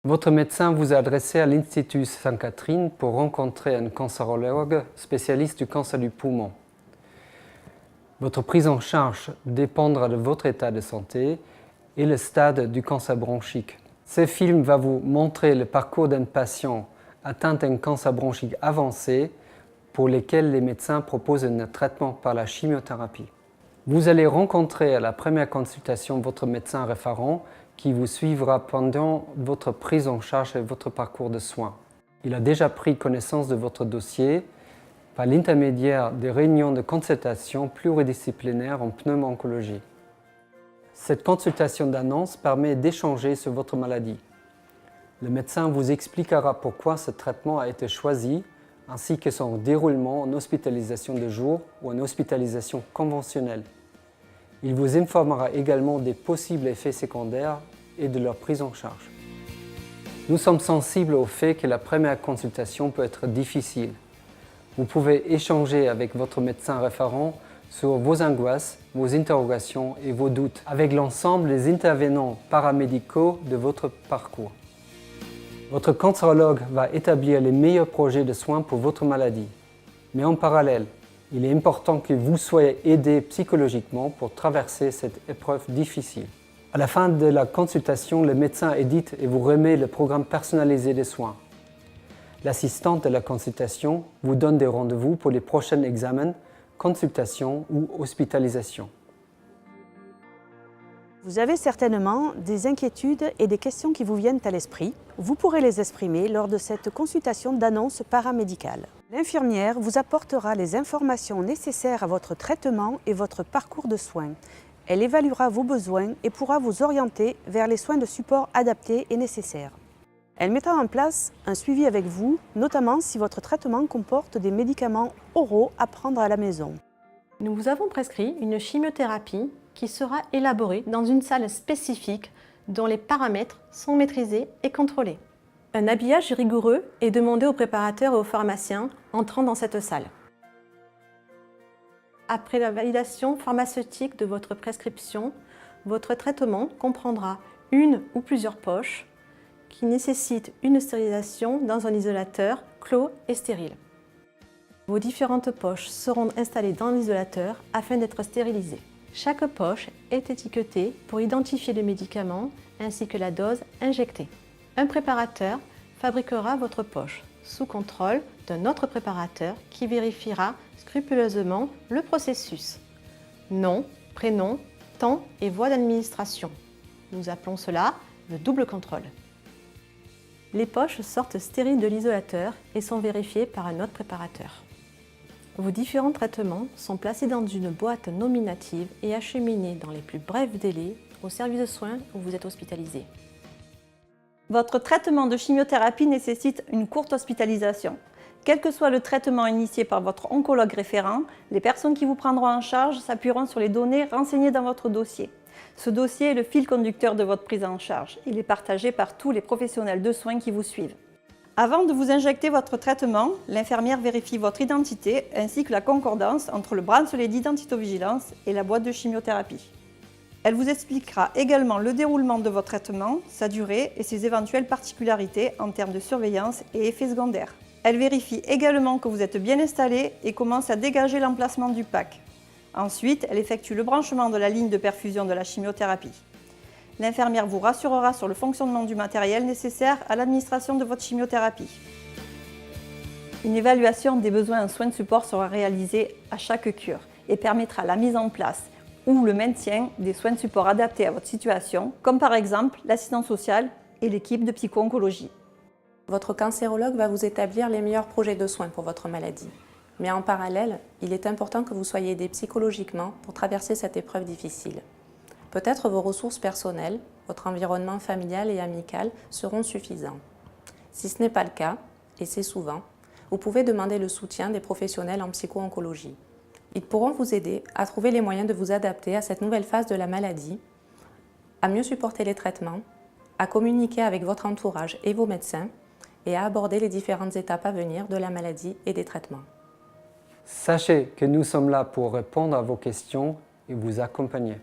Votre médecin vous a adressé à l'Institut Sainte-Catherine pour rencontrer un cancérologue spécialiste du cancer du poumon. Votre prise en charge dépendra de votre état de santé et le stade du cancer bronchique. Ce film va vous montrer le parcours d'un patient atteint d'un cancer bronchique avancé pour lequel les médecins proposent un traitement par la chimiothérapie. Vous allez rencontrer à la première consultation votre médecin référent qui vous suivra pendant votre prise en charge et votre parcours de soins. Il a déjà pris connaissance de votre dossier par l'intermédiaire des réunions de consultation pluridisciplinaires en pneumo-oncologie. Cette consultation d'annonce permet d'échanger sur votre maladie. Le médecin vous expliquera pourquoi ce traitement a été choisi ainsi que son déroulement en hospitalisation de jour ou en hospitalisation conventionnelle. Il vous informera également des possibles effets secondaires et de leur prise en charge. Nous sommes sensibles au fait que la première consultation peut être difficile. Vous pouvez échanger avec votre médecin référent sur vos angoisses, vos interrogations et vos doutes avec l'ensemble des intervenants paramédicaux de votre parcours. Votre cancérologue va établir les meilleurs projets de soins pour votre maladie. Mais en parallèle, il est important que vous soyez aidé psychologiquement pour traverser cette épreuve difficile. À la fin de la consultation, le médecin édite et vous remet le programme personnalisé des soins. L'assistante de la consultation vous donne des rendez-vous pour les prochains examens, consultations ou hospitalisations. Vous avez certainement des inquiétudes et des questions qui vous viennent à l'esprit. Vous pourrez les exprimer lors de cette consultation d'annonce paramédicale. L'infirmière vous apportera les informations nécessaires à votre traitement et votre parcours de soins. Elle évaluera vos besoins et pourra vous orienter vers les soins de support adaptés et nécessaires. Elle mettra en place un suivi avec vous, notamment si votre traitement comporte des médicaments oraux à prendre à la maison. Nous vous avons prescrit une chimiothérapie qui sera élaborée dans une salle spécifique dont les paramètres sont maîtrisés et contrôlés. Un habillage rigoureux est demandé aux préparateurs et aux pharmaciens entrant dans cette salle. Après la validation pharmaceutique de votre prescription, votre traitement comprendra une ou plusieurs poches qui nécessitent une stérilisation dans un isolateur clos et stérile. Vos différentes poches seront installées dans l'isolateur afin d'être stérilisées. Chaque poche est étiquetée pour identifier le médicament ainsi que la dose injectée. Un préparateur fabriquera votre poche sous contrôle d'un autre préparateur qui vérifiera scrupuleusement le processus. Nom, prénom, temps et voie d'administration. Nous appelons cela le double contrôle. Les poches sortent stériles de l'isolateur et sont vérifiées par un autre préparateur. Vos différents traitements sont placés dans une boîte nominative et acheminés dans les plus brefs délais au service de soins où vous êtes hospitalisé. Votre traitement de chimiothérapie nécessite une courte hospitalisation. Quel que soit le traitement initié par votre oncologue référent, les personnes qui vous prendront en charge s'appuieront sur les données renseignées dans votre dossier. Ce dossier est le fil conducteur de votre prise en charge. Il est partagé par tous les professionnels de soins qui vous suivent. Avant de vous injecter votre traitement, l'infirmière vérifie votre identité ainsi que la concordance entre le bracelet d'identitovigilance et la boîte de chimiothérapie. Elle vous expliquera également le déroulement de votre traitement, sa durée et ses éventuelles particularités en termes de surveillance et effets secondaires. Elle vérifie également que vous êtes bien installé et commence à dégager l'emplacement du pack. Ensuite, elle effectue le branchement de la ligne de perfusion de la chimiothérapie. L'infirmière vous rassurera sur le fonctionnement du matériel nécessaire à l'administration de votre chimiothérapie. Une évaluation des besoins en soins de support sera réalisée à chaque cure et permettra la mise en place ou le maintien des soins de support adaptés à votre situation, comme par exemple l'assistance sociale et l'équipe de psycho-oncologie. Votre cancérologue va vous établir les meilleurs projets de soins pour votre maladie. Mais en parallèle, il est important que vous soyez aidé psychologiquement pour traverser cette épreuve difficile. Peut-être vos ressources personnelles, votre environnement familial et amical seront suffisants. Si ce n'est pas le cas, et c'est souvent, vous pouvez demander le soutien des professionnels en psycho-oncologie. Ils pourront vous aider à trouver les moyens de vous adapter à cette nouvelle phase de la maladie, à mieux supporter les traitements, à communiquer avec votre entourage et vos médecins et à aborder les différentes étapes à venir de la maladie et des traitements. Sachez que nous sommes là pour répondre à vos questions et vous accompagner.